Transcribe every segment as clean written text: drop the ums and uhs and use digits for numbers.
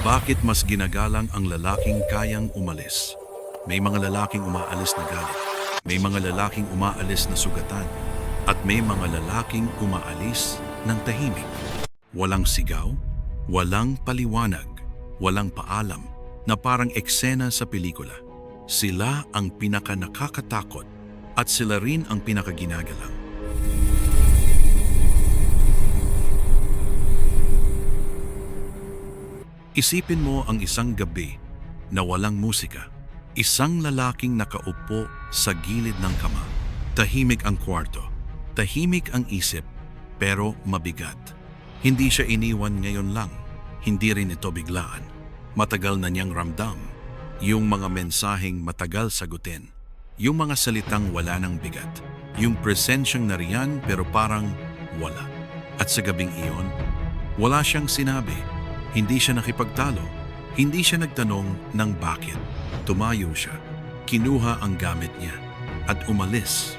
Bakit mas ginagalang ang lalaking kayang umalis? May mga lalaking umaalis na galit. May mga lalaking umaalis na sugatan. At may mga lalaking umaalis ng tahimik. Walang sigaw, walang paliwanag, walang paalam na parang eksena sa pelikula. Sila ang pinaka-nakakatakot at sila rin ang pinaka-ginagalang. Isipin mo ang isang gabi na walang musika. Isang lalaking nakaupo sa gilid ng kama. Tahimik ang kwarto. Tahimik ang isip, pero mabigat. Hindi siya iniwan ngayon lang. Hindi rin ito biglaan. Matagal na niyang ramdam. Yung mga mensaheng matagal sagutin. Yung mga salitang wala ng bigat. Yung presensyang nariyan pero parang wala. At sa gabing iyon, wala siyang sinabi. Hindi siya nakipagtalo. Hindi siya nagtanong ng bakit. Tumayo siya. Kinuha ang gamit niya. At umalis.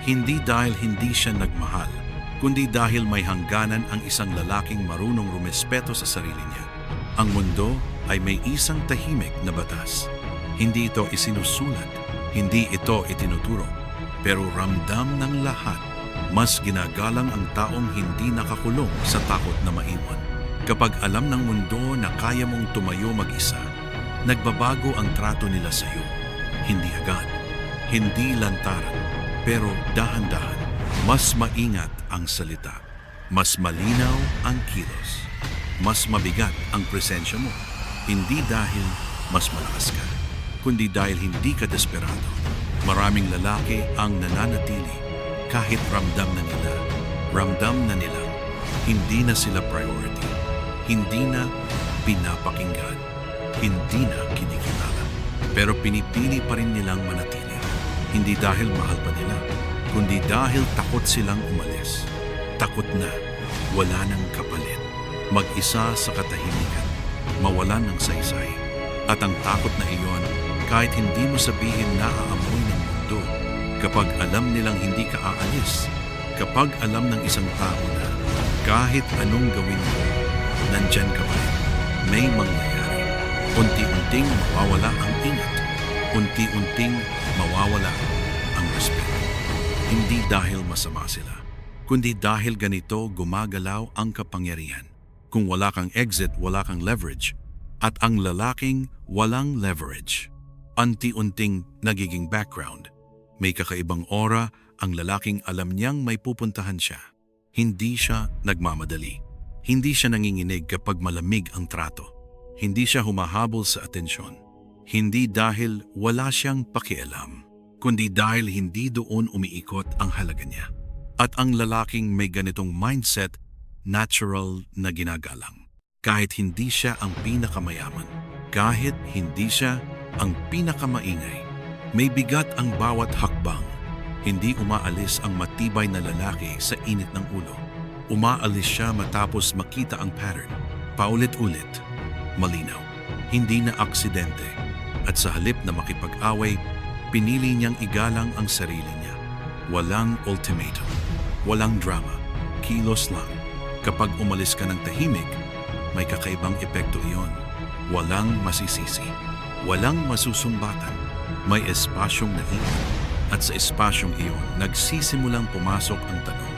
Hindi dahil hindi siya nagmahal, kundi dahil may hangganan ang isang lalaking marunong rumespeto sa sarili niya. Ang mundo ay may isang tahimik na batas. Hindi ito isinusulat. Hindi ito itinuturo. Pero ramdam ng lahat, mas ginagalang ang taong hindi nakakulong sa takot na maiwan. Kapag alam ng mundo na kaya mong tumayo mag-isa, nagbabago ang trato nila sa iyo. Hindi agad, hindi lantaran, pero dahan-dahan. Mas maingat ang salita, mas malinaw ang kilos, mas mabigat ang presensya mo. Hindi dahil mas malakas ka, kundi dahil hindi ka desperado. Maraming lalaki ang nananatili kahit ramdam na nila, hindi na sila priority. Hindi na pinapakinggan, hindi na kinikilala. Pero pinipili pa rin nilang manatili. Hindi dahil mahal pa nila, kundi dahil takot silang umalis. Takot na wala ng kapalit. Mag-isa sa katahimikan, mawalan ng saysay. At ang takot na iyon, kahit hindi mo sabihin na aamoy ng mundo, kapag alam nilang hindi ka aalis, kapag alam ng isang tao na kahit anong gawin mo, nandyan ka pa rin. May mangyayari. Unti-unting mawawala ang ingat. Unti-unting mawawala ang respeto. Hindi dahil masama sila, kundi dahil ganito gumagalaw ang kapangyarihan. Kung wala kang exit, wala kang leverage. At ang lalaking walang leverage, unti-unting nagiging background. May kakaibang aura ang lalaking alam niyang may pupuntahan siya. Hindi siya nagmamadali. Hindi siya nanginginig kapag malamig ang trato. Hindi siya humahabol sa atensyon. Hindi dahil wala siyang pakialam, kundi dahil hindi doon umiikot ang halaga niya. At ang lalaking may ganitong mindset, natural na ginagalang. Kahit hindi siya ang pinakamayaman, kahit hindi siya ang pinakamaingay, may bigat ang bawat hakbang. Hindi umaalis ang matibay na lalaki sa init ng ulo. Umaalis siya matapos makita ang pattern. Paulit-ulit, malinaw, hindi na aksidente. At sa halip na makipag-away, pinili niyang igalang ang sarili niya. Walang ultimatum, walang drama, kilos lang. Kapag umalis ka ng tahimik, may kakaibang epekto iyon. Walang masisisi, walang masusumbatan. May espasyong naiwan. At sa espasyong iyon, nagsisimulang pumasok ang tanong.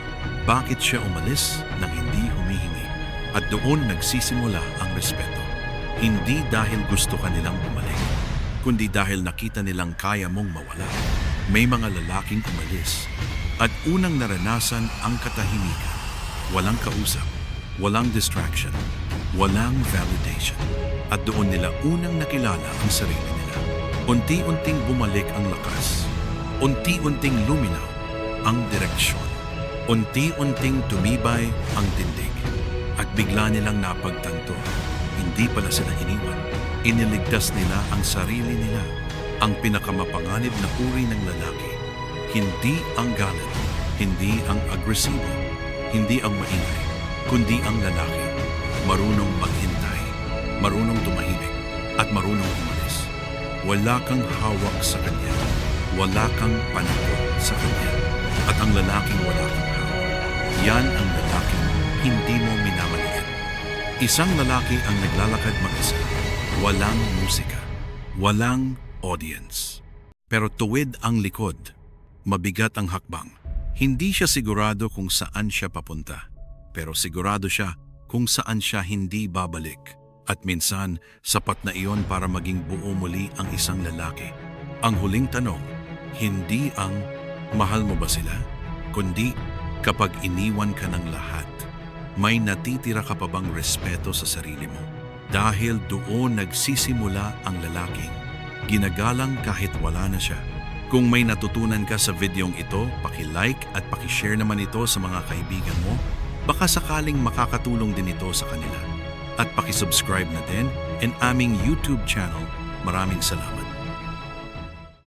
Bakit siya umalis nang hindi humihingi? At doon nagsisimula ang respeto. Hindi dahil gusto ka nilang bumalik, kundi dahil nakita nilang kaya mong mawala. May mga lalaking umalis at unang naranasan ang katahimikan. Walang kausap, walang distraction, walang validation. At doon nila unang nakilala ang sarili nila. Unti-unting bumalik ang lakas. Unti-unting luminaw ang direksyon. Unti-unting tumibay ang tindig at bigla nilang napagtanto, hindi pala sila iniwan. Iniligtas nila ang sarili nila, ang pinakamapanganib na uri ng lalaki. Hindi ang galit, hindi ang agresibo, hindi ang maingay, kundi ang lalaki. Marunong maghintay, marunong tumahimik, at marunong umalis. Wala kang hawak sa kanya, wala kang panakot sa kanya, at ang lalaking wala kang hawak. Yan ang lalaking hindi mo minamaliit. Isang lalaki ang naglalakad mag-isa. Walang musika. Walang audience. Pero tuwid ang likod. Mabigat ang hakbang. Hindi siya sigurado kung saan siya papunta. Pero sigurado siya kung saan siya hindi babalik. At minsan, sapat na iyon para maging buo muli ang isang lalaki. Ang huling tanong, hindi ang mahal mo ba sila? Kundi kapag iniwan ka ng lahat, may natitira ka pa bang respeto sa sarili mo? Dahil doon nagsisimula ang lalaking ginagalang kahit wala na siya. Kung may natutunan ka sa videong ito, paki-like at paki-share naman ito sa mga kaibigan mo. Baka sakaling makakatulong din ito sa kanila. At paki-subscribe na din ang aming YouTube channel. Maraming salamat.